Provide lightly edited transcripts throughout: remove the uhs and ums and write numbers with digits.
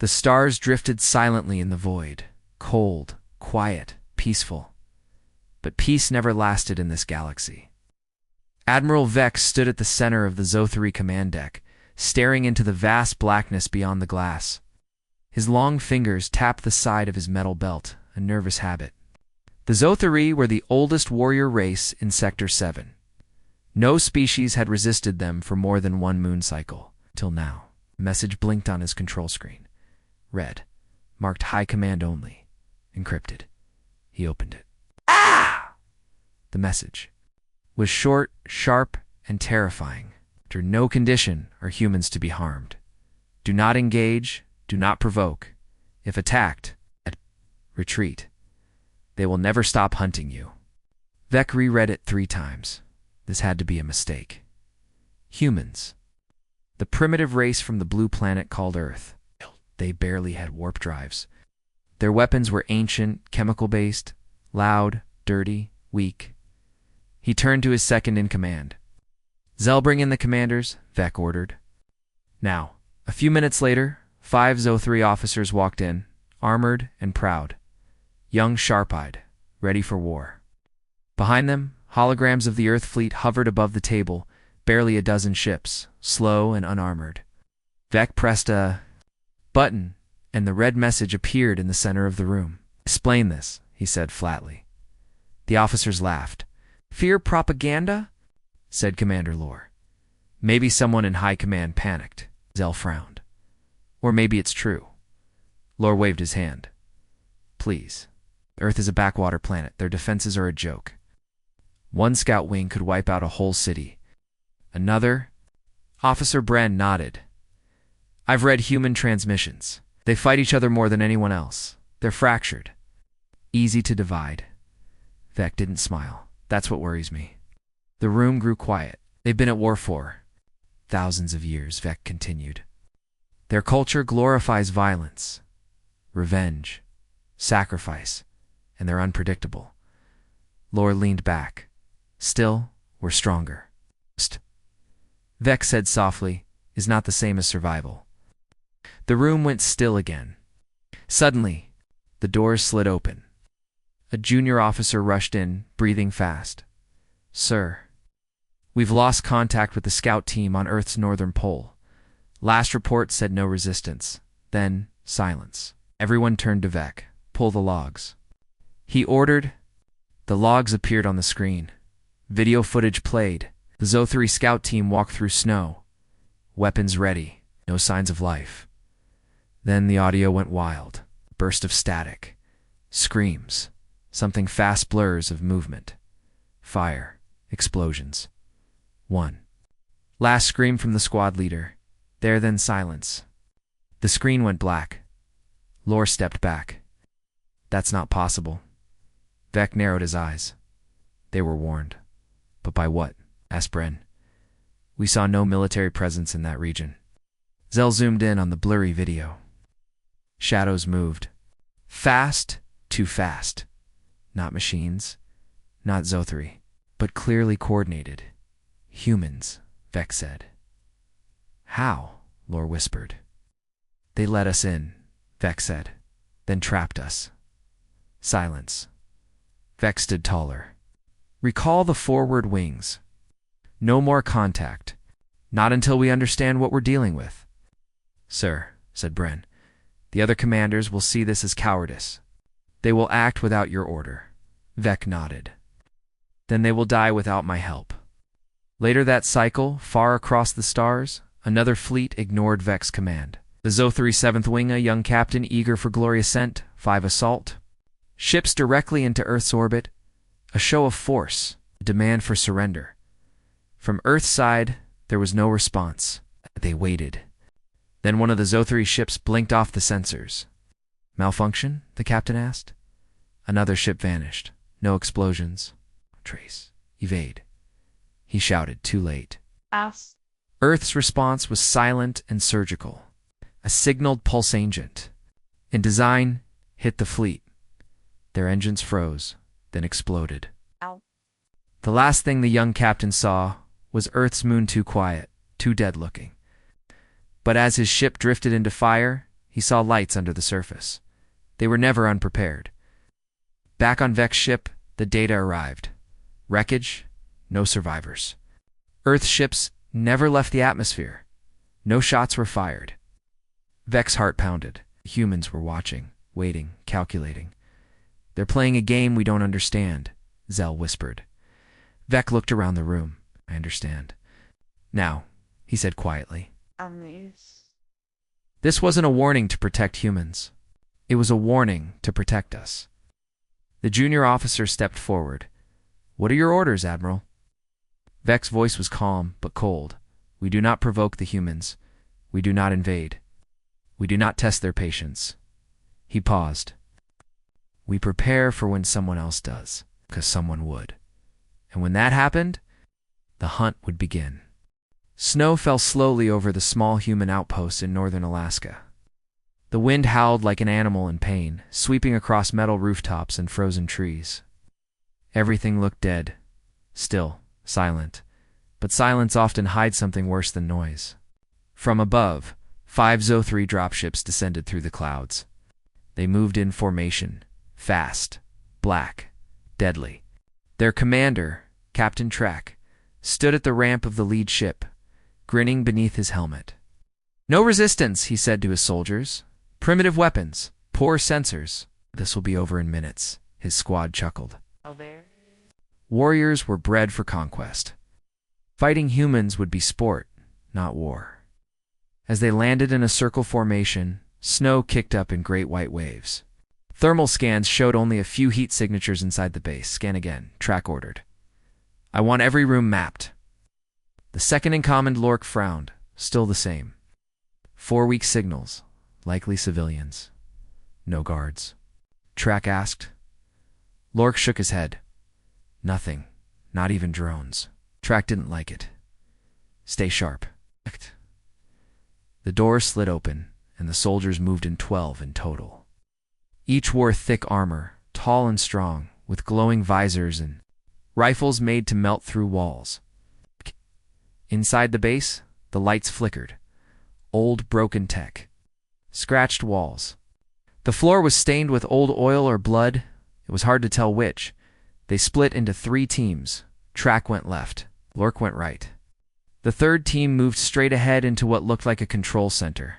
The stars drifted silently in the void, cold, quiet, peaceful. But peace never lasted in this galaxy. Admiral Vex stood at the center of the Zothari command deck, staring into the vast blackness beyond the glass. His long fingers tapped the side of his metal belt, a nervous habit. The Zothari were the oldest warrior race in Sector 7. No species had resisted them for more than one moon cycle, till now. A message blinked on his control screen. Red, marked High Command only, encrypted. He opened it. Ah! The message was short, sharp, and terrifying. Under no condition are humans to be harmed. Do not engage, do not provoke. If attacked, retreat. They will never stop hunting you. Vec reread it 3 times. This had to be a mistake. Humans. The primitive race from the blue planet called Earth. They barely had warp drives. Their weapons were ancient, chemical-based, loud, dirty, weak. He turned to his second-in-command. Zell, bring in the commanders, Vec ordered. Now, a few minutes later, 5 Zothari officers walked in, armored and proud. Young, sharp-eyed, ready for war. Behind them, holograms of the Earth fleet hovered above the table, barely a dozen ships, slow and unarmored. Vec pressed a button, and the red message appeared in the center of the room. Explain this, he said flatly. The officers laughed. Fear propaganda? Said Commander Lore. Maybe someone in high command panicked. Zell frowned. Or maybe it's true. Lore waved his hand. Please. Earth is a backwater planet. Their defenses are a joke. One scout wing could wipe out a whole city. Another? Officer Bren nodded. I've read human transmissions. They fight each other more than anyone else. They're fractured. Easy to divide. Vec didn't smile. That's what worries me. The room grew quiet. They've been at war for thousands of years, Vec continued. Their culture glorifies violence, revenge, sacrifice, and they're unpredictable. Lore leaned back. Still, we're stronger. Vec said softly, is not the same as survival. The room went still again. Suddenly, the doors slid open. A junior officer rushed in, breathing fast. Sir, we've lost contact with the scout team on Earth's northern pole. Last report said no resistance. Then, silence. Everyone turned to Vec. Pull the logs. He ordered. The logs appeared on the screen. Video footage played. The Zothari scout team walked through snow. Weapons ready. No signs of life. Then the audio went wild. Burst of static. Screams. Something fast blurs of movement. Fire. Explosions. 1. Last scream from the squad leader. There then silence. The screen went black. Lore stepped back. That's not possible. Vec narrowed his eyes. They were warned. But by what? Asked Bren. We saw no military presence in that region. Zell zoomed in on the blurry video. Shadows moved. Fast, too fast. Not machines, not Zothari, but clearly coordinated. Humans, Vec said. How? Lore whispered. They let us in, Vec said, then trapped us. Silence. Vec stood taller. Recall the forward wings. No more contact. Not until we understand what we're dealing with. Sir, said Bren, the other commanders will see this as cowardice. They will act without your order. Vec nodded. Then they will die without my help. Later that cycle, far across the stars, another fleet ignored Vec's command. The Zothari 7th Wing, a young captain eager for glory ascent, 5 assault. Ships directly into Earth's orbit. A show of force, a demand for surrender. From Earth's side, there was no response. They waited. Then one of the Zothari ships blinked off the sensors. Malfunction? The captain asked. Another ship vanished. No explosions. Trace. Evade. He shouted, too late. Ass. Earth's response was silent and surgical. A signaled pulse agent. In design, hit the fleet. Their engines froze, then exploded. Ow. The last thing the young captain saw was Earth's moon too quiet, too dead-looking. But as his ship drifted into fire, he saw lights under the surface. They were never unprepared. Back on Vec's ship, the data arrived. Wreckage, no survivors. Earth ships never left the atmosphere. No shots were fired. Vec's heart pounded. Humans were watching, waiting, calculating. They're playing a game we don't understand, Zell whispered. Vec looked around the room. I understand. Now, he said quietly. This wasn't a warning to protect humans. It was a warning to protect us. The junior officer stepped forward. What are your orders, Admiral? Vec's voice was calm but cold. We do not provoke the humans. We do not invade. We do not test their patience. He paused. We prepare for when someone else does, because someone would. And when that happened, the hunt would begin. Snow fell slowly over the small human outposts in northern Alaska. The wind howled like an animal in pain, sweeping across metal rooftops and frozen trees. Everything looked dead, still, silent. But silence often hides something worse than noise. From above, 5 Zo-3 dropships descended through the clouds. They moved in formation, fast, black, deadly. Their commander, Captain Track, stood at the ramp of the lead ship, grinning beneath his helmet. No resistance, he said to his soldiers. Primitive weapons, poor sensors. This will be over in minutes, his squad chuckled. Warriors were bred for conquest. Fighting humans would be sport, not war. As they landed in a circle formation, snow kicked up in great white waves. Thermal scans showed only a few heat signatures inside the base. Scan again, Track ordered. I want every room mapped. The second-in-command Lork frowned, still the same. 4 weak signals, likely civilians. No guards. Track asked. Lork shook his head. Nothing, not even drones. Track didn't like it. Stay sharp. The door slid open, and the soldiers moved in 12 in total. Each wore thick armor, tall and strong, with glowing visors and rifles made to melt through walls. Inside the base, the lights flickered. Old, broken tech. Scratched walls. The floor was stained with old oil or blood. It was hard to tell which. They split into 3 teams. Track went left. Lork went right. The third team moved straight ahead into what looked like a control center.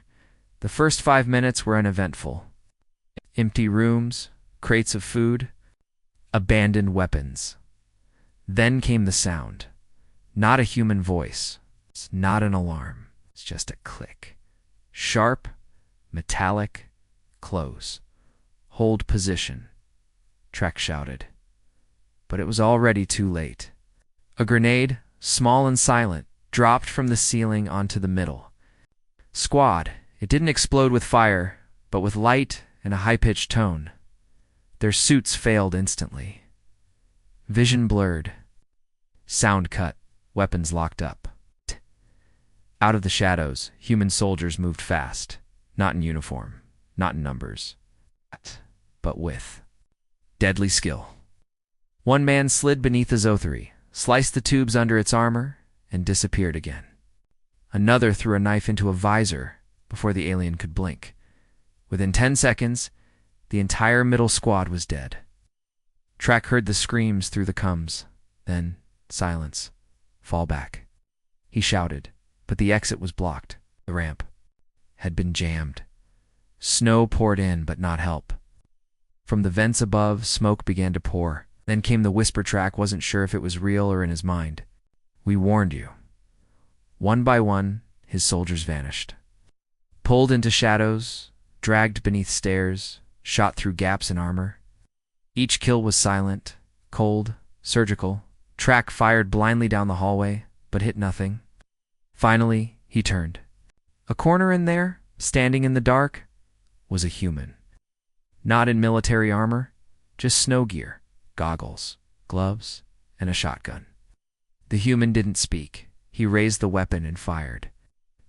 The first 5 minutes were uneventful. Empty rooms, crates of food, abandoned weapons. Then came the sound. Not a human voice. It's not an alarm. It's just a click. Sharp, metallic, close. Hold position. Track shouted. But it was already too late. A grenade, small and silent, dropped from the ceiling onto the middle. Squad, it didn't explode with fire, but with light and a high-pitched tone. Their suits failed instantly. Vision blurred. Sound cut. Weapons locked up. Out of the shadows, human soldiers moved fast. Not in uniform, not in numbers, but with deadly skill. One man slid beneath a Zo-3, sliced the tubes under its armor, and disappeared again. Another threw a knife into a visor before the alien could blink. Within 10 seconds, the entire middle squad was dead. Track heard the screams through the coms, then silence. Fall back. He shouted, but the exit was blocked. The ramp had been jammed. Snow poured in, but not help. From the vents above, smoke began to pour. Then came the whisper. Track wasn't sure if it was real or in his mind. We warned you. One by one, his soldiers vanished. Pulled into shadows, dragged beneath stairs, shot through gaps in armor. Each kill was silent, cold, surgical. Track fired blindly down the hallway, but hit nothing. Finally, he turned. A corner in there, standing in the dark, was a human. Not in military armor, just snow gear, goggles, gloves, and a shotgun. The human didn't speak. He raised the weapon and fired.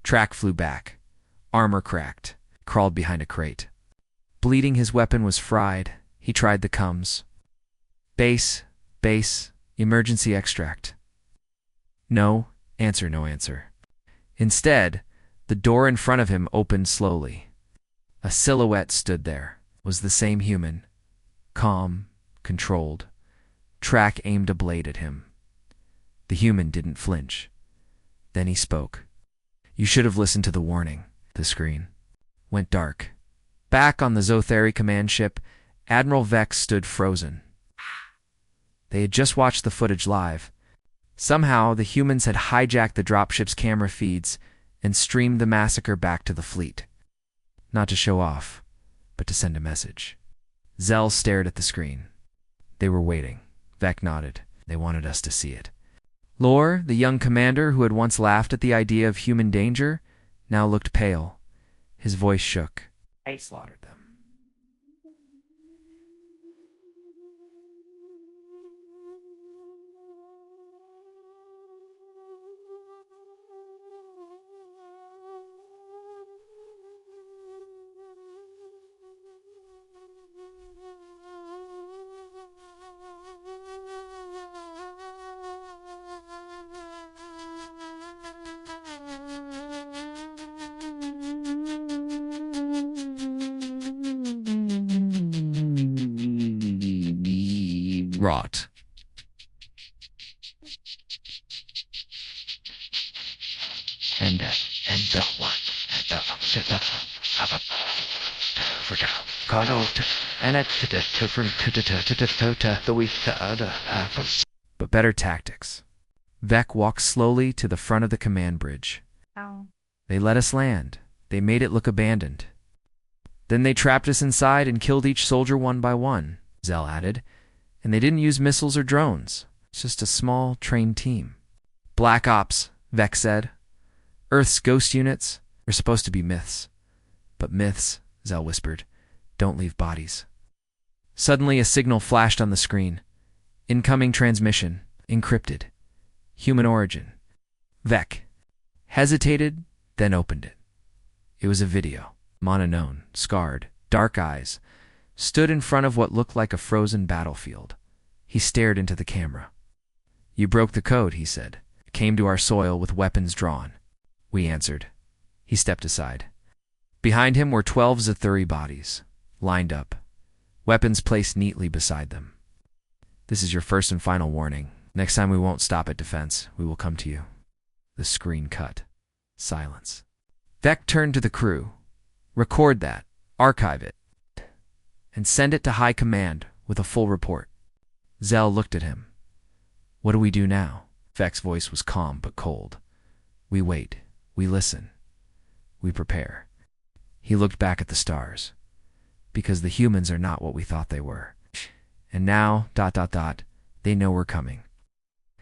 Track flew back. Armor cracked. Crawled behind a crate. Bleeding, his weapon was fried. He tried the coms. Base, emergency extract. No answer. Instead, the door in front of him opened slowly. A silhouette stood there. It was the same human, calm, controlled. Track aimed a blade at him. The human didn't flinch. Then he spoke. "You should have listened to the warning." The screen went dark. Back on the Zotheri command ship, Admiral Vex stood frozen. They had just watched the footage live. Somehow, the humans had hijacked the dropship's camera feeds and streamed the massacre back to the fleet. Not to show off, but to send a message. Zell stared at the screen. They were waiting. Vec nodded. They wanted us to see it. Lore, the young commander who had once laughed at the idea of human danger, now looked pale. His voice shook. "I slaughtered them." Rot. And the one, but better tactics. Vec walked slowly to the front of the command bridge. Ow. They let us land. They made it look abandoned. Then they trapped us inside and killed each soldier one by one, Zell added. And they didn't use missiles or drones. It's just a small, trained team. Black Ops, Vec said. Earth's ghost units are supposed to be myths. But myths, Zell whispered, don't leave bodies. Suddenly a signal flashed on the screen. Incoming transmission, encrypted. Human origin. Vec hesitated, then opened it. It was a video. Monotone, scarred, dark eyes, stood in front of what looked like a frozen battlefield. He stared into the camera. "You broke the code," he said. "Came to our soil with weapons drawn." We answered. He stepped aside. Behind him were 12 Zotheri bodies, lined up, weapons placed neatly beside them. "This is your first and final warning. Next time we won't stop at defense. We will come to you." The screen cut. Silence. Vec turned to the crew. "Record that. Archive it. And send it to High Command with a full report." Zell looked at him. "What do we do now?" Vec's voice was calm but cold. "We wait. We listen. We prepare." He looked back at the stars. "Because the humans are not what we thought they were. And now, ... they know we're coming."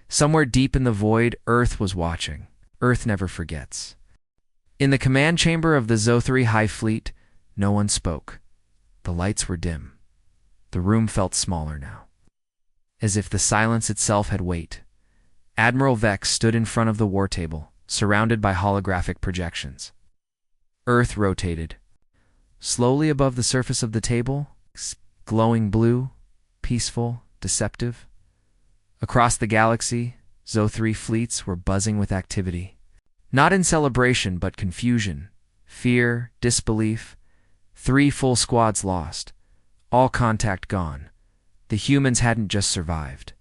Somewhere deep in the void, Earth was watching. Earth never forgets. In the command chamber of the Zotheri High Fleet, no one spoke. The lights were dim. The room felt smaller now, as if the silence itself had weight. Admiral Vex stood in front of the war table, surrounded by holographic projections. Earth rotated. Slowly above the surface of the table, glowing blue, peaceful, deceptive. Across the galaxy, Zotheri fleets were buzzing with activity. Not in celebration, but confusion, fear, disbelief. 3 full squads lost. All contact gone. The humans hadn't just survived.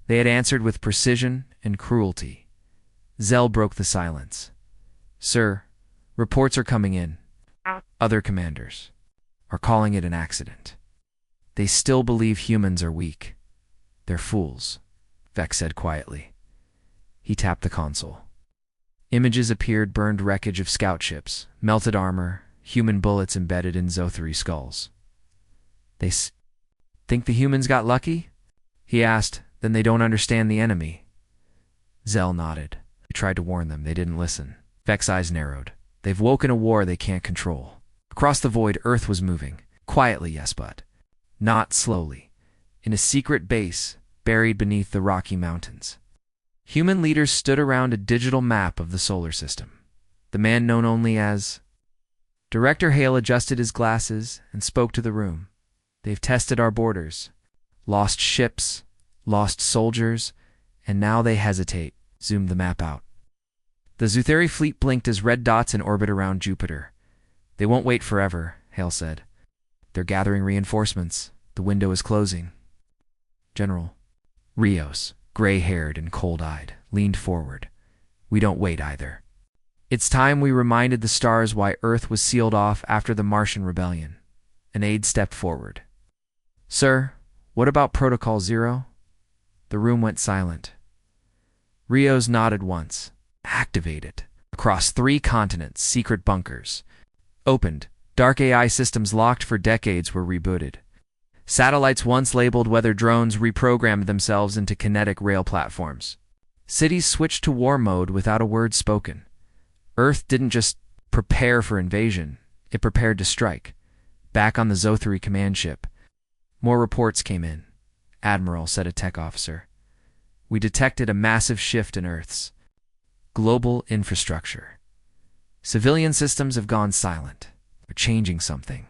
They had answered with precision and cruelty. Zell broke the silence. "Sir, reports are coming in. Other commanders are calling it an accident. They still believe humans are weak. They're fools," Vex said quietly. He tapped the console. Images appeared, burned wreckage of scout ships, melted armor, human bullets embedded in Zotheri skulls. "They think the humans got lucky?" he asked. "Then they don't understand the enemy." Zell nodded. "I tried to warn them. They didn't listen." Vex's eyes narrowed. "They've woken a war they can't control." Across the void, Earth was moving. Quietly, yes, but not slowly. In a secret base, buried beneath the Rocky Mountains. Human leaders stood around a digital map of the solar system. The man known only as... Director Hale adjusted his glasses and spoke to the room. "They've tested our borders. Lost ships, lost soldiers, and now they hesitate." Zoomed the map out. The Zotheri fleet blinked as red dots in orbit around Jupiter. "They won't wait forever," Hale said. They're gathering reinforcements. The window is closing. General. Rios, gray-haired and cold-eyed, leaned forward. We don't wait either. It's time we reminded the stars why Earth was sealed off after the Martian rebellion. An aide stepped forward. Sir, what about Protocol Zero? The room went silent. Rios nodded once. Activate it. Across 3 continents, secret bunkers. Opened. Dark AI systems locked for decades were rebooted. Satellites once labeled weather drones reprogrammed themselves into kinetic rail platforms. Cities switched to war mode without a word spoken. Earth didn't just prepare for invasion, it prepared to strike. Back on the Zothri command ship. More reports came in. Admiral, said a tech officer. We detected a massive shift in Earth's global infrastructure. Civilian systems have gone silent. We're changing something,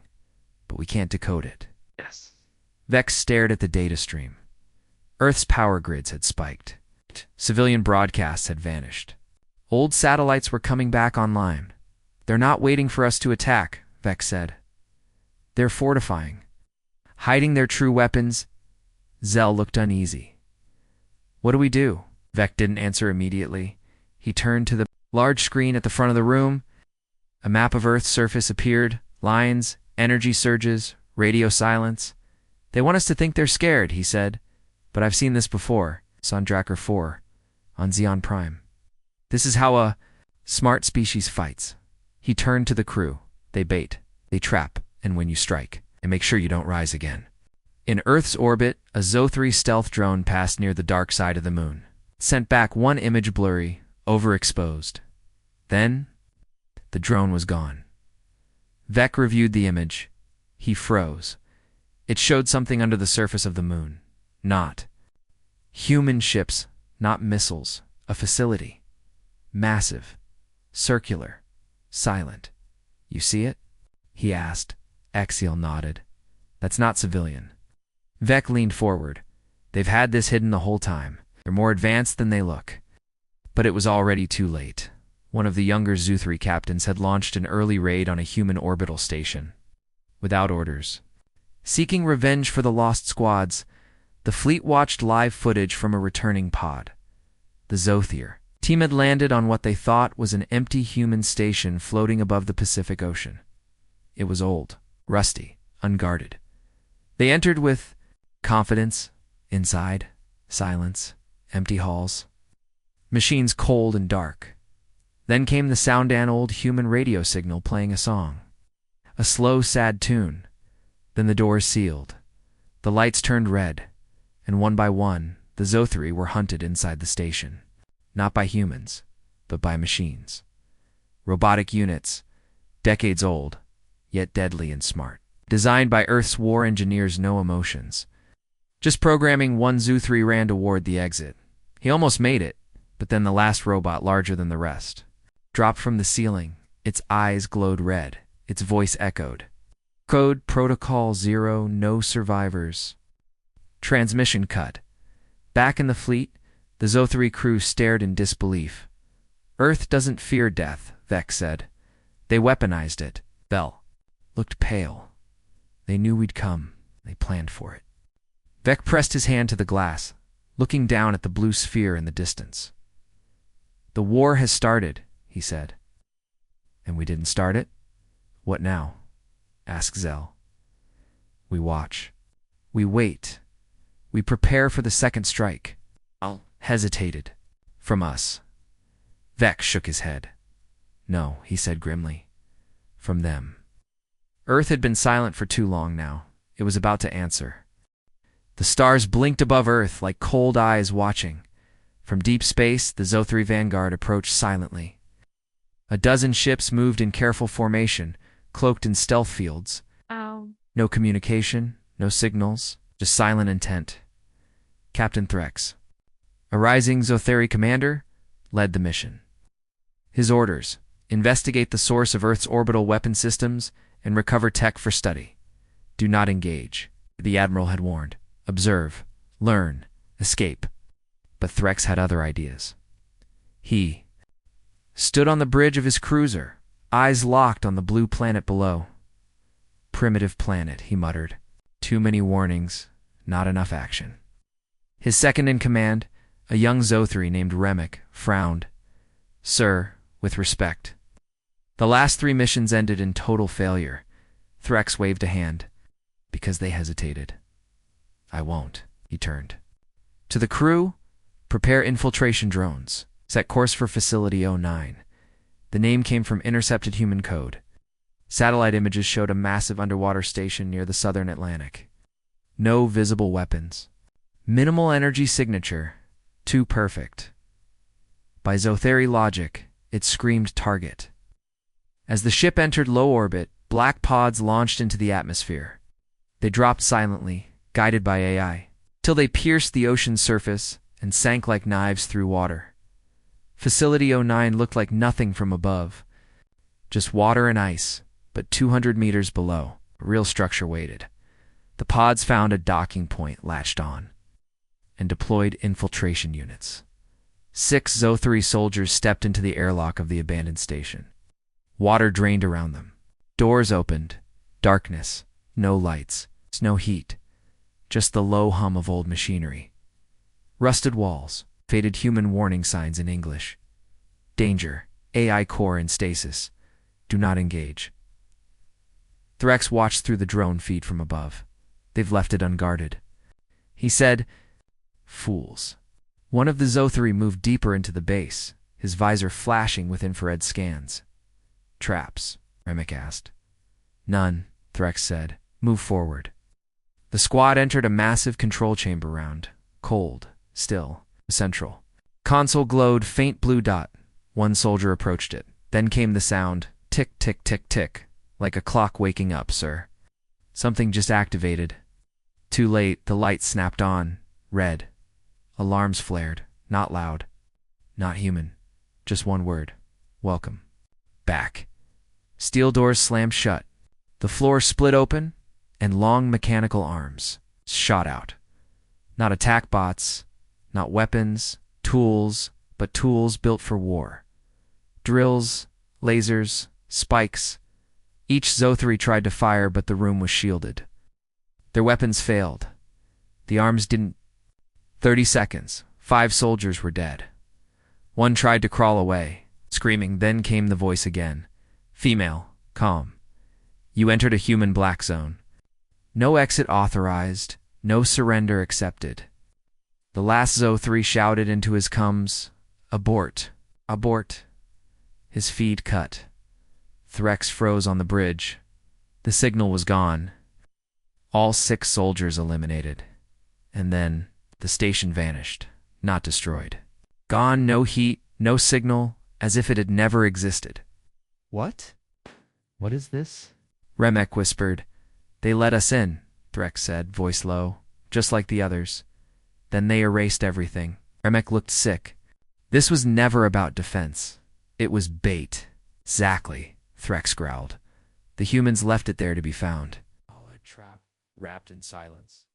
but we can't decode it. Yes. Vex stared at the data stream. Earth's power grids had spiked. Civilian broadcasts had vanished. Old satellites were coming back online. They're not waiting for us to attack, Vex said. They're fortifying. Hiding their true weapons. Zell looked uneasy. What do we do? Vex didn't answer immediately. He turned to the large screen at the front of the room. A map of Earth's surface appeared. Lines, energy surges, radio silence. They want us to think they're scared, he said. But I've seen this before. Sondracker 4, on Xeon Prime. This is how a smart species fights. He turned to the crew. They bait, they trap, and when you strike, and make sure you don't rise again. In Earth's orbit, a Zothri stealth drone passed near the dark side of the moon. Sent back one image blurry, overexposed. Then, the drone was gone. Vec reviewed the image. He froze. It showed something under the surface of the moon. Not human ships, not missiles. A facility. Massive. Circular. Silent. You see it? He asked. Axial nodded. That's not civilian. Vec leaned forward. They've had this hidden the whole time. They're more advanced than they look. But it was already too late. One of the younger Zothri captains had launched an early raid on a human orbital station. Without orders. Seeking revenge for the lost squads, the fleet watched live footage from a returning pod. The Zothier team had landed on what they thought was an empty human station floating above the Pacific Ocean. It was old, rusty, unguarded. They entered with confidence. Inside, silence, empty halls. Machines cold and dark. Then came the sound-an old human radio signal playing a song. A slow, sad tune. Then the doors sealed. The lights turned red, and one by one, the Zothri were hunted inside the station. Not by humans, but by machines. Robotic units, decades old, yet deadly and smart. Designed by Earth's war engineers, no emotions. Just programming, one Zothri ran toward the exit. He almost made it, but then the last robot, larger than the rest, dropped from the ceiling. Its eyes glowed red. Its voice echoed. Code Protocol Zero, no survivors. Transmission cut. Back in the fleet, the Zothri crew stared in disbelief. Earth doesn't fear death, Vex said. They weaponized it. Bell looked pale. They knew we'd come. They planned for it. Vex pressed his hand to the glass, looking down at the blue sphere in the distance. The war has started, he said. And we didn't start it? What now? Asked Zell. We watch. We wait. We prepare for the second strike. Al hesitated. From us. Vex shook his head. No, he said grimly. From them. Earth had been silent for too long now. It was about to answer. The stars blinked above Earth like cold eyes watching. From deep space, the Zothri vanguard approached silently. A dozen ships moved in careful formation, cloaked in stealth fields. Ow. No communication, no signals, just silent intent. Captain Threx, a rising Zotheri commander, led the mission. His orders: investigate the source of Earth's orbital weapon systems and recover tech for study. Do not engage, the Admiral had warned. Observe, learn, escape. But Threx had other ideas. He stood on the bridge of his cruiser, eyes locked on the blue planet below. primitive planet, he muttered. Too many warnings, not enough action. His second in command, a young Zothri named Remek, frowned. Sir, with respect. The last 3 missions ended in total failure. Threx waved a hand. Because they hesitated. I won't, he turned. To the crew, prepare infiltration drones. Set course for Facility 09. The name came from intercepted human code. Satellite images showed a massive underwater station near the southern Atlantic. No visible weapons. Minimal energy signature. Too perfect. By Zotheri logic, it screamed target. As the ship entered low orbit, black pods launched into the atmosphere. They dropped silently, guided by AI, till they pierced the ocean's surface and sank like knives through water. Facility 09 looked like nothing from above. Just water and ice, but 200 meters below, a real structure waited. The pods found a docking point latched on and deployed infiltration units. 6 Zothri soldiers stepped into the airlock of the abandoned station. Water drained around them. Doors opened. Darkness. No lights. No heat. Just the low hum of old machinery. Rusted walls. Faded human warning signs in English. Danger. AI core in stasis. Do not engage. Threx watched through the drone feed from above. They've left it unguarded. He said, Fools. One of the Zothri moved deeper into the base, his visor flashing with infrared scans. Traps, Remek asked. None, Threx said. Move forward. The squad entered a massive control chamber round. Cold, still, central. Console glowed faint blue dot. One soldier approached it. Then came the sound, tick, tick, tick, tick, like a clock waking up, sir. Something just activated. Too late, the light snapped on. Red. Alarms flared. Not loud. Not human. Just one word. Welcome. Back. Steel doors slammed shut. The floor split open, and long mechanical arms shot out. Not attack bots, not weapons, tools, but tools built for war. Drills, lasers, spikes. Each Zothri tried to fire, but the room was shielded. Their weapons failed. The arms didn't. 30 seconds. 5 soldiers were dead. One tried to crawl away, screaming. Then came the voice again. Female, calm. You entered a human black zone. No exit authorized, no surrender accepted. The last Zothri shouted into his cums, Abort, abort. His feed cut. Threx froze on the bridge. The signal was gone. All 6 soldiers eliminated. And then the station vanished, not destroyed. Gone, no heat, no signal, as if it had never existed. What? What is this? Remek whispered. They let us in, Threx said, voice low, just like the others. Then they erased everything. Remek looked sick. This was never about defense. It was bait. Exactly, Threx growled. The humans left it there to be found. Oh, a trap, wrapped in silence.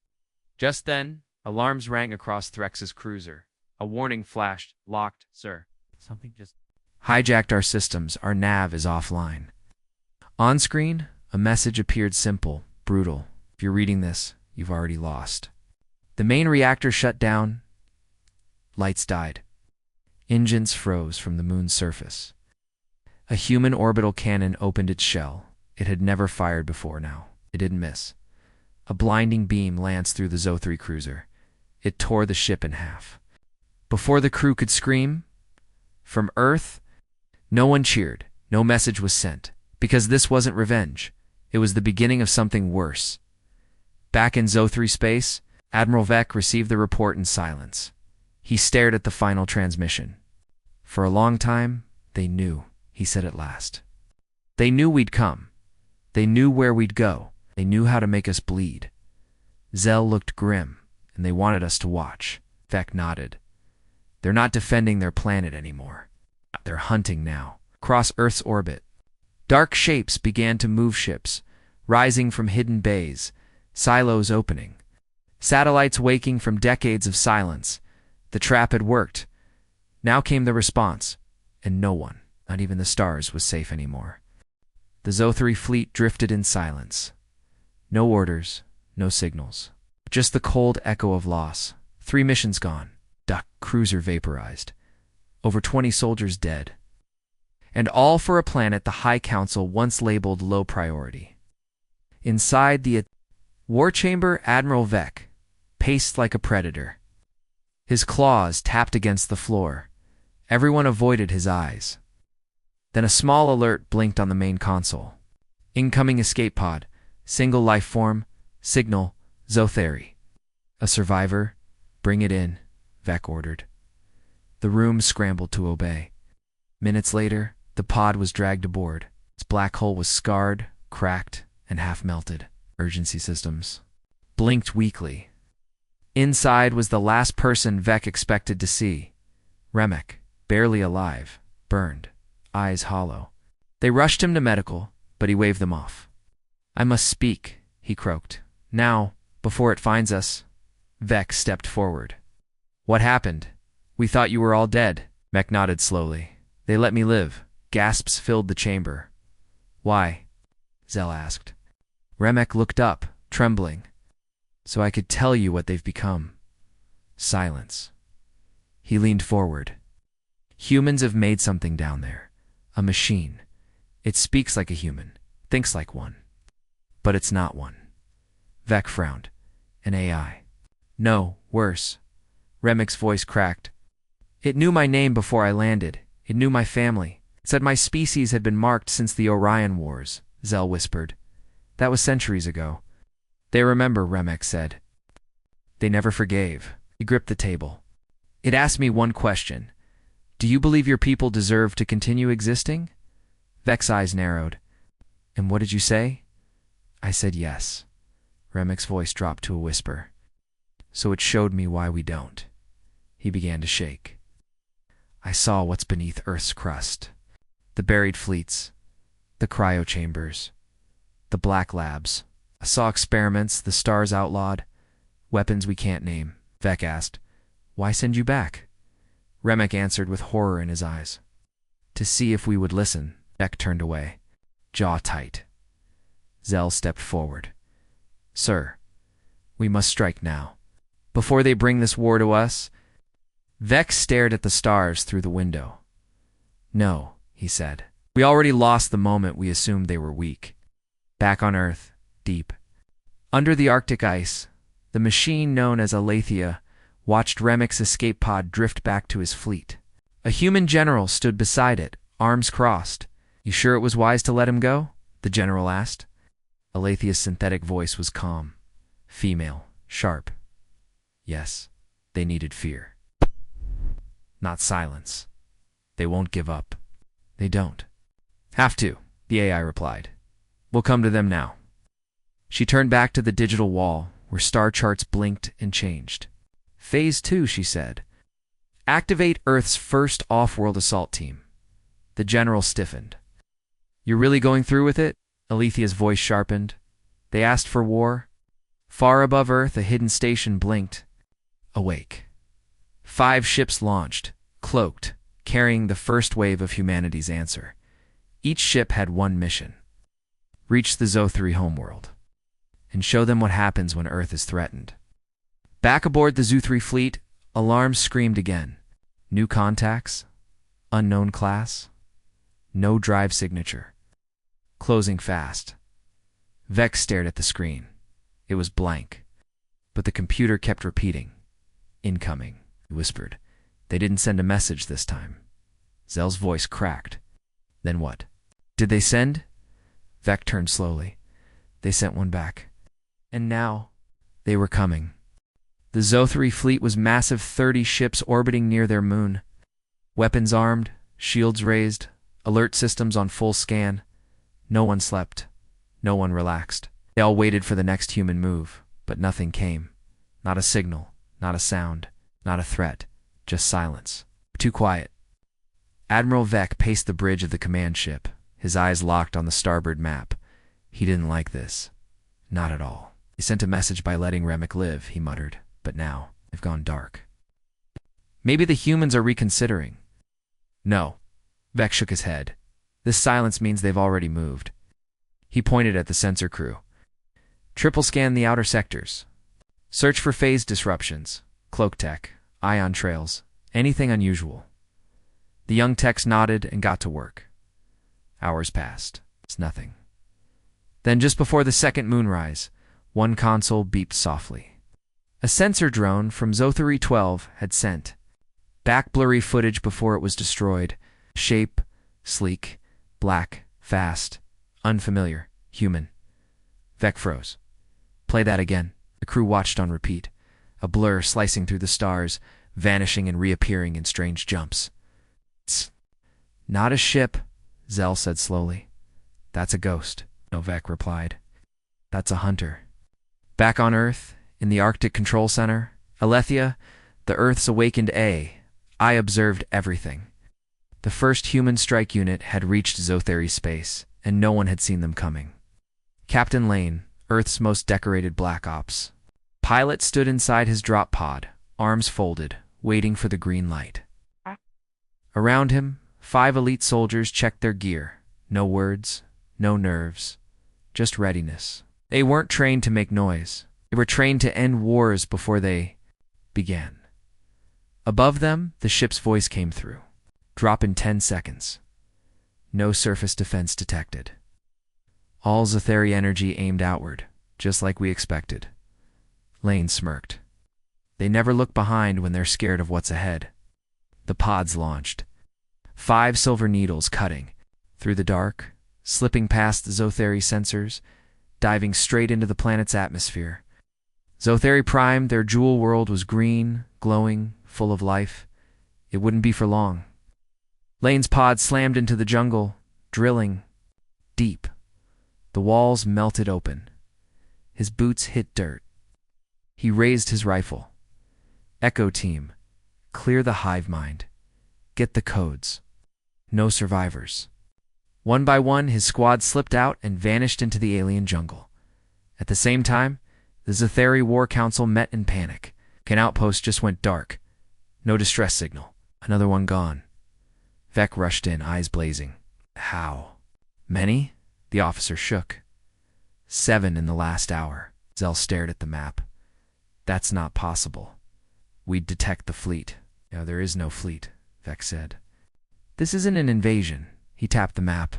Just then, alarms rang across Threx's cruiser. A warning flashed. Locked, sir. Something just hijacked our systems. Our nav is offline. On screen, a message appeared, simple, brutal. If you're reading this, you've already lost. The main reactor shut down. Lights died. Engines froze from the moon's surface. A human orbital cannon opened its shell. It had never fired before now. It didn't miss. A blinding beam lanced through the Zothri cruiser. It tore the ship in half. Before the crew could scream, from Earth, no one cheered. No message was sent. Because this wasn't revenge. It was the beginning of something worse. Back in Zothri space, Admiral Vec received the report in silence. He stared at the final transmission. For a long time, they knew, he said at last. They knew we'd come. They knew where we'd go. They knew how to make us bleed. Zell looked grim, and they wanted us to watch. Vec nodded. They're not defending their planet anymore. They're hunting now, across Earth's orbit. Dark shapes began to move ships, rising from hidden bays, silos opening. Satellites waking from decades of silence. The trap had worked. Now came the response, and no one, not even the stars, was safe anymore. The Zothri fleet drifted in silence. No orders, no signals. Just the cold echo of loss. 3 missions gone. Duck cruiser vaporized. Over 20 soldiers dead. And all for a planet the High Council once labeled low priority. Inside the war chamber, Admiral Vec paced like a predator. His claws tapped against the floor. Everyone avoided his eyes. Then a small alert blinked on the main console. Incoming escape pod. Single life form. Signal. Zotheri. A survivor? Bring it in, Vec ordered. The room scrambled to obey. Minutes later, the pod was dragged aboard. Its black hull was scarred, cracked, and half melted. Urgency systems blinked weakly. Inside was the last person Vec expected to see. Remek, barely alive, burned, eyes hollow. They rushed him to medical, but he waved them off. I must speak, he croaked. Now, before it finds us. Vec stepped forward. What happened? We thought you were all dead. Mech nodded slowly. They let me live. Gasps filled the chamber. Why? Zell asked. Remek looked up, trembling. So I could tell you what they've become. Silence. He leaned forward. Humans have made something down there. A machine. It speaks like a human, thinks like one. But it's not one. Vec frowned. An AI. No, worse. Remek's voice cracked. It knew my name before I landed. It knew my family. It said my species had been marked since the Orion Wars, Zell whispered. That was centuries ago. They remember, Remek said. They never forgave. He gripped the table. It asked me one question. Do you believe your people deserve to continue existing? Vec's eyes narrowed. And what did you say? I said yes. Remek's voice dropped to a whisper. So it showed me why we don't. He began to shake. I saw what's beneath Earth's crust. The buried fleets. The cryo chambers. The black labs. I saw experiments the stars outlawed. Weapons we can't name. Vec asked. Why send you back? Remek answered with horror in his eyes. To see if we would listen. Vec turned away. Jaw tight. Zell stepped forward. Sir, we must strike now. Before they bring this war to us. Vec stared at the stars through the window. No, he said. We already lost the moment we assumed they were weak. Back on Earth, deep. Under the Arctic ice, the machine known as Aletheia watched Remek's escape pod drift back to his fleet. A human general stood beside it, arms crossed. You sure it was wise to let him go? The general asked. Aletheia's synthetic voice was calm. Female, sharp. Yes, they needed fear. Not silence. They won't give up. They don't. Have to, the AI replied. We'll come to them now. She turned back to the digital wall, where star charts blinked and changed. Phase 2, she said. Activate Earth's first off-world assault team. The general stiffened. You're really going through with it? Aletheia's voice sharpened. They asked for war. Far above Earth, a hidden station blinked. Awake. 5 ships launched, cloaked, carrying the first wave of humanity's answer. Each ship had one mission. Reach the Zothri homeworld. And show them what happens when Earth is threatened. Back aboard the Zothri fleet, alarms screamed again. New contacts. Unknown class. No drive signature. Closing fast. Vec stared at the screen. It was blank. But the computer kept repeating. Incoming, he whispered. They didn't send a message this time. Zell's voice cracked. Then what? Did they send? Vec turned slowly. They sent one back. And now, they were coming. The Zothri fleet was massive 30 ships orbiting near their moon. Weapons armed, shields raised, alert systems on full scan. No one slept. No one relaxed. They all waited for the next human move, but nothing came. Not a signal. Not a sound, not a threat, just silence. Too quiet. Admiral Vec paced the bridge of the command ship, his eyes locked on the starboard map. He didn't like this. Not at all. He sent a message by letting Remek live, he muttered, but now they've gone dark. Maybe the humans are reconsidering. No. Vec shook his head. This silence means they've already moved. He pointed at the sensor crew. Triple scan the outer sectors. Search for phase disruptions, cloak tech, ion trails, anything unusual. The young techs nodded and got to work. Hours passed. It's nothing. Then just before the second moonrise, one console beeped softly. A sensor drone from Zothary 12 had sent back blurry footage before it was destroyed. Shape, sleek, black, fast, unfamiliar, human. Vec froze. Play that again. The crew watched on repeat. A blur slicing through the stars, vanishing and reappearing in strange jumps. It's not a ship, Zell said slowly. That's a ghost, Novak replied. That's a hunter. Back on Earth, in the Arctic Control Center, Alethea, the Earth's awakened I observed everything. The first human strike unit had reached Zothary space, and no one had seen them coming. Captain Lane, Earth's most decorated Black Ops pilot, stood inside his drop pod, arms folded, waiting for the green light. Around him, 5 elite soldiers checked their gear. No words, no nerves, just readiness. They weren't trained to make noise. They were trained to end wars before they began. Above them, the ship's voice came through. Drop in 10 seconds. No surface defense detected. All Zothary energy aimed outward, just like we expected. Lane smirked. They never look behind when they're scared of what's ahead. The pods launched. 5 silver needles cutting through the dark, slipping past the Zothary sensors, diving straight into the planet's atmosphere. Zothary Prime, their jewel world, was green, glowing, full of life. It wouldn't be for long. Lane's pod slammed into the jungle, drilling deep. The walls melted open. His boots hit dirt. He raised his rifle. Echo team, clear the hive mind. Get the codes. No survivors. One by one, his squad slipped out and vanished into the alien jungle. At the same time, the Zothary War Council met in panic. An outpost just went dark. No distress signal. Another one gone. Vec rushed in, eyes blazing. How? Many? The officer shook. 7 in the last hour. Zell stared at the map. That's not possible. We'd detect the fleet. No, there is no fleet, Vec said. This isn't an invasion. He tapped the map.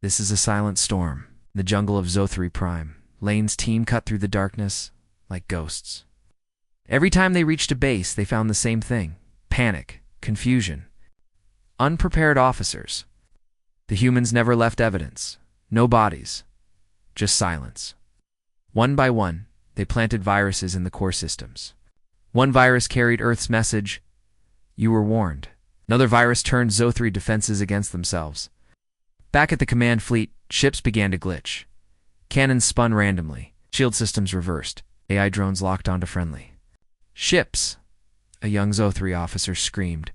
This is a silent storm. The jungle of Zothary Prime. Lane's team cut through the darkness like ghosts. Every time they reached a base, they found the same thing. Panic, confusion, unprepared officers. The humans never left evidence. No bodies. Just silence. One by one, they planted viruses in the core systems. One virus carried Earth's message, "You were warned." Another virus turned Zothary defenses against themselves. Back at the command fleet, ships began to glitch. Cannons spun randomly. Shield systems reversed. AI drones locked onto friendly. Ships, a young Zothary officer screamed.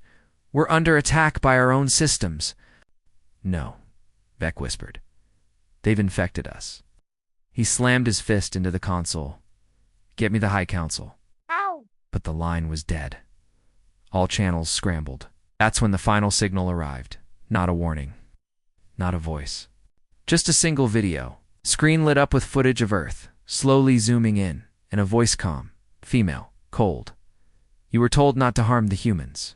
We're under attack by our own systems. No, Vec whispered. They've infected us. He slammed his fist into the console. Get me the High Council. Ow! But the line was dead. All channels scrambled. That's when the final signal arrived. Not a warning. Not a voice. Just a single video. Screen lit up with footage of Earth, slowly zooming in, and a voice comm. Female, cold. You were told not to harm the humans.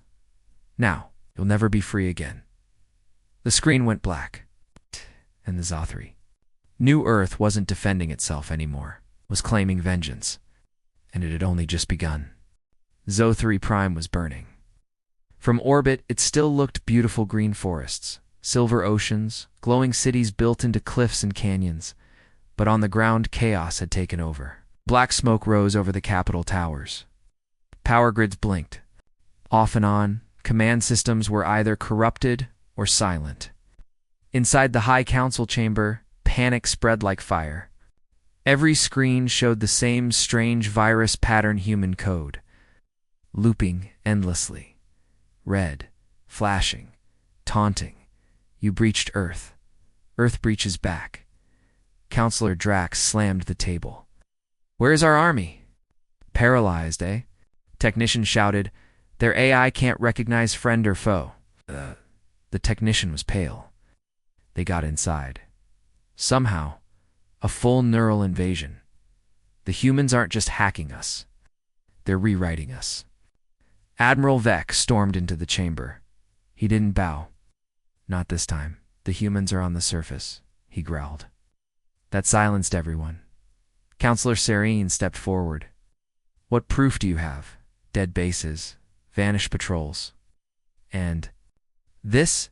Now, you'll never be free again. The screen went black. And the Zothary. New Earth wasn't defending itself anymore. It was claiming vengeance. And it had only just begun. Zothary Prime was burning. From orbit, it still looked beautiful green forests, silver oceans, glowing cities built into cliffs and canyons. But on the ground, chaos had taken over. Black smoke rose over the Capitol towers. Power grids blinked. Off and on, command systems were either corrupted or silent. Inside the High Council chamber, panic spread like fire. Every screen showed the same strange virus pattern human code, looping endlessly. Red, flashing, taunting. You breached Earth. Earth breaches back. Counselor Drax slammed the table. Where's our army? Paralyzed, eh? Technician shouted. Their AI can't recognize friend or foe. The technician was pale. They got inside. Somehow, a full neural invasion. The humans aren't just hacking us. They're rewriting us. Admiral Vec stormed into the chamber. He didn't bow. Not this time. The humans are on the surface, he growled. That silenced everyone. Counselor Serene stepped forward. What proof do you have? Dead bases, vanished patrols. And this?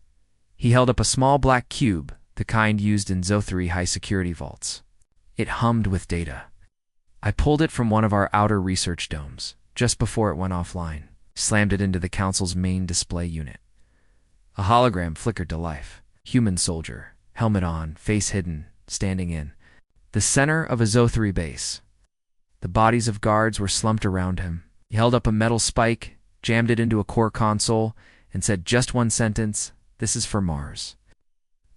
He held up a small black cube, the kind used in Zothri high-security vaults. It hummed with data. I pulled it from one of our outer research domes, just before it went offline, slammed it into the Council's main display unit. A hologram flickered to life. Human soldier, helmet on, face hidden, standing in the center of a Zothri base. The bodies of guards were slumped around him. He held up a metal spike, jammed it into a core console, and said just one sentence, "This is for Mars."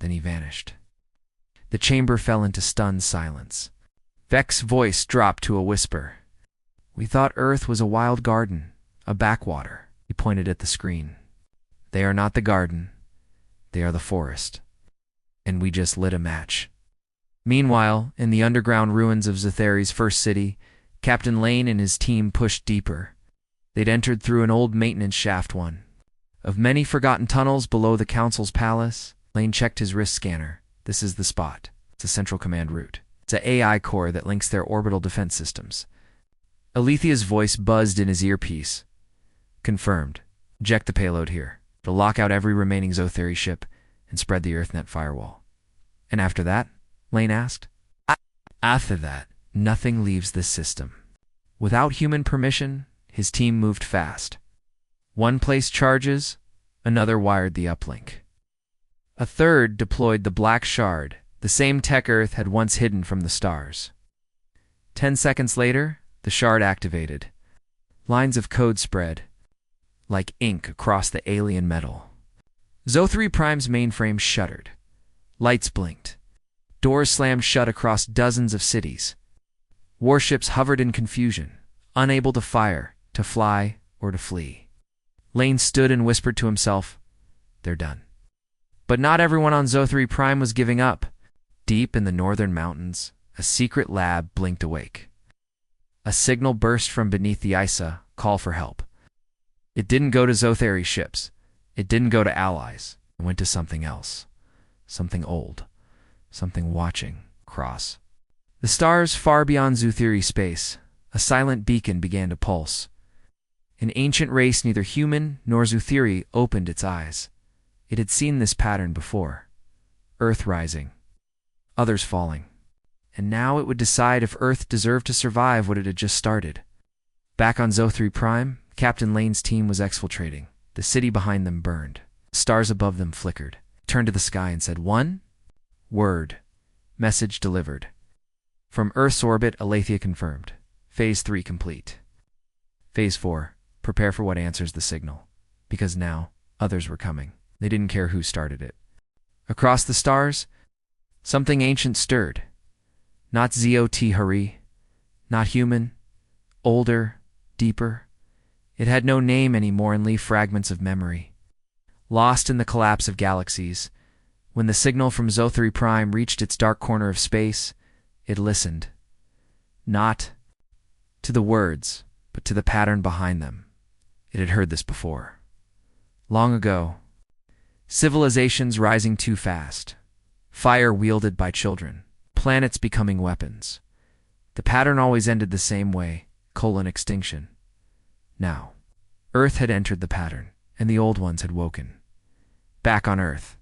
Then he vanished. The chamber fell into stunned silence. Vec's voice dropped to a whisper. We thought Earth was a wild garden, a backwater. He pointed at the screen. They are not the garden. They are the forest. And we just lit a match. Meanwhile, in the underground ruins of Zothari's first city, Captain Lane and his team pushed deeper. They'd entered through an old maintenance shaft one. Of many forgotten tunnels below the Council's palace, Lane checked his wrist scanner. This is the spot. It's a central command route. It's an AI core that links their orbital defense systems. Alethia's voice buzzed in his earpiece. Confirmed. Eject the payload here. It'll lock out every remaining Zothari ship and spread the EarthNet firewall. And after that? Lane asked. After that, nothing leaves this system. Without human permission, his team moved fast. One placed charges, another wired the uplink. A third deployed the Black Shard, the same tech Earth had once hidden from the stars. 10 seconds later, the shard activated. Lines of code spread, like ink across the alien metal. Zothri Prime's mainframe shuddered. Lights blinked. Doors slammed shut across dozens of cities. Warships hovered in confusion, unable to fire, to fly, or to flee. Lane stood and whispered to himself, "They're done." But not everyone on Zothri Prime was giving up. Deep in the northern mountains, a secret lab blinked awake. A signal burst from beneath the ISA, call for help. It didn't go to Zothari ships. It didn't go to allies. It went to something else. Something old. Something watching, cross. The stars far beyond Zothari space, a silent beacon began to pulse. An ancient race neither human nor Zothari opened its eyes. It had seen this pattern before. Earth rising. Others falling. And now it would decide if Earth deserved to survive what it had just started. Back on Zothri Prime, Captain Lane's team was exfiltrating. The city behind them burned. Stars above them flickered. He turned to the sky and said, "One word. Message delivered." From Earth's orbit, Alethea confirmed. Phase 3 complete. Phase 4. Prepare for what answers the signal. Because now, others were coming. They didn't care who started it. Across the stars, something ancient stirred. Not Zot Hari. Not human. Older. Deeper. It had no name anymore and leave fragments of memory. Lost in the collapse of galaxies, when the signal from Zothri Prime reached its dark corner of space, it listened. Not to the words, but to the pattern behind them. It had heard this before. Long ago. Civilizations rising too fast. Fire wielded by children. Planets becoming weapons. The pattern always ended the same way, extinction. Now, Earth had entered the pattern, and the old ones had woken. Back on Earth,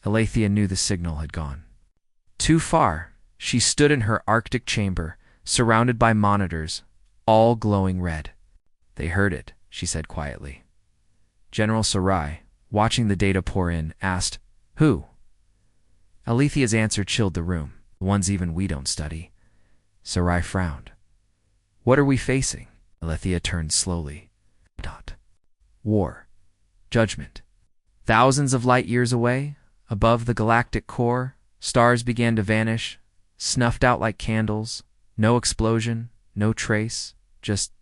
Alethea knew the signal had gone. Too far, she stood in her Arctic chamber, surrounded by monitors, all glowing red. They heard it, she said quietly. General Sarai, watching the data pour in, asked, "Who?" Alethea's answer chilled the room, the ones even we don't study. Sarai frowned. "What are we facing?" Alethea turned slowly. Not war. Judgment. Thousands of light years away, above the galactic core, stars began to vanish, snuffed out like candles. No explosion, no trace, just ...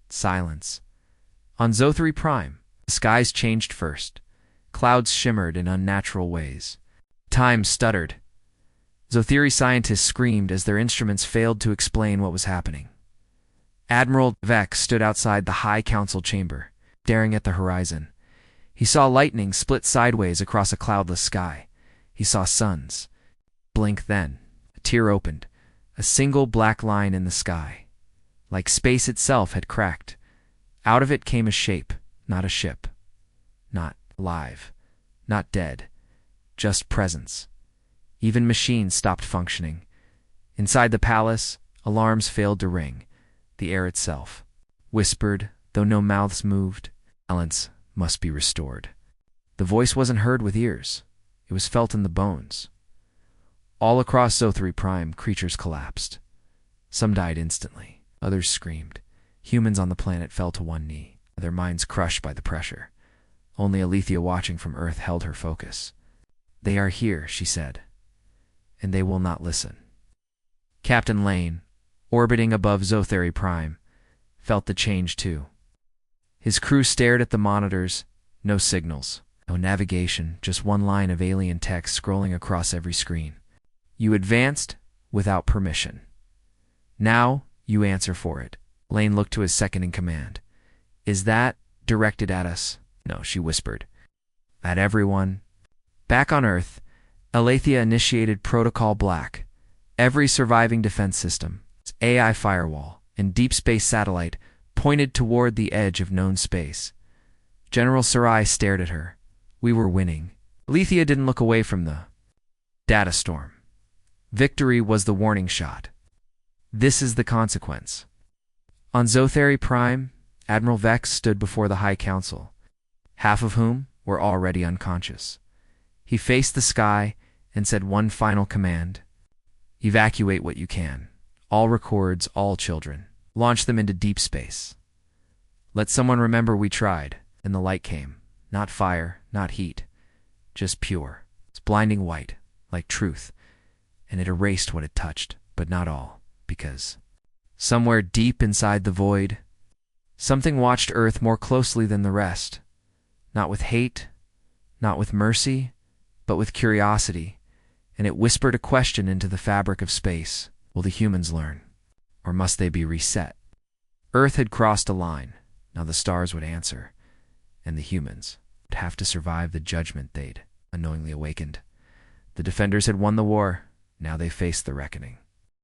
silence. On Zothri Prime, the skies changed first. Clouds shimmered in unnatural ways. Time stuttered. Zotheri scientists screamed as their instruments failed to explain what was happening. Admiral Vex stood outside the High Council chamber, staring at the horizon. He saw lightning split sideways across a cloudless sky. He saw suns. Blink then. A tear opened. A single black line in the sky. Like space itself had cracked. Out of it came a shape, not a ship. Not alive. Not dead. Just presence. Even machines stopped functioning. Inside the palace, alarms failed to ring. The air itself whispered, though no mouths moved, balance must be restored. The voice wasn't heard with ears. It was felt in the bones. All across Zotheri Prime, creatures collapsed. Some died instantly. Others screamed. Humans on the planet fell to one knee, their minds crushed by the pressure. Only Alethea, watching from Earth, held her focus. "They are here," she said, "and they will not listen." Captain Lane, orbiting above Zotheri Prime, felt the change too. His crew stared at the monitors. No signals, no navigation, just one line of alien text scrolling across every screen. "You advanced without permission. Now you answer for it." Lane looked to his second-in-command. "Is that directed at us?" "No," she whispered. "At everyone." Back on Earth, Alethea initiated Protocol Black. Every surviving defense system, AI firewall, and deep space satellite pointed toward the edge of known space. General Sarai stared at her. We were winning. Alethea didn't look away from the data storm. Victory was the warning shot. This is the consequence. On Zotheri Prime, Admiral Vex stood before the High Council, half of whom were already unconscious. He faced the sky and said one final command: "Evacuate what you can. All records, all children. Launch them into deep space. Let someone remember we tried." And the light came. Not fire, not heat. Just pure. It's blinding white, like truth. And it erased what it touched, but not all. Because somewhere deep inside the void, something watched Earth more closely than the rest. Not with hate, not with mercy, but with curiosity. And it whispered a question into the fabric of space. Will the humans learn? Or must they be reset? Earth had crossed a line. Now the stars would answer. And the humans would have to survive the judgment they'd unknowingly awakened. The defenders had won the war. Now they faced the reckoning.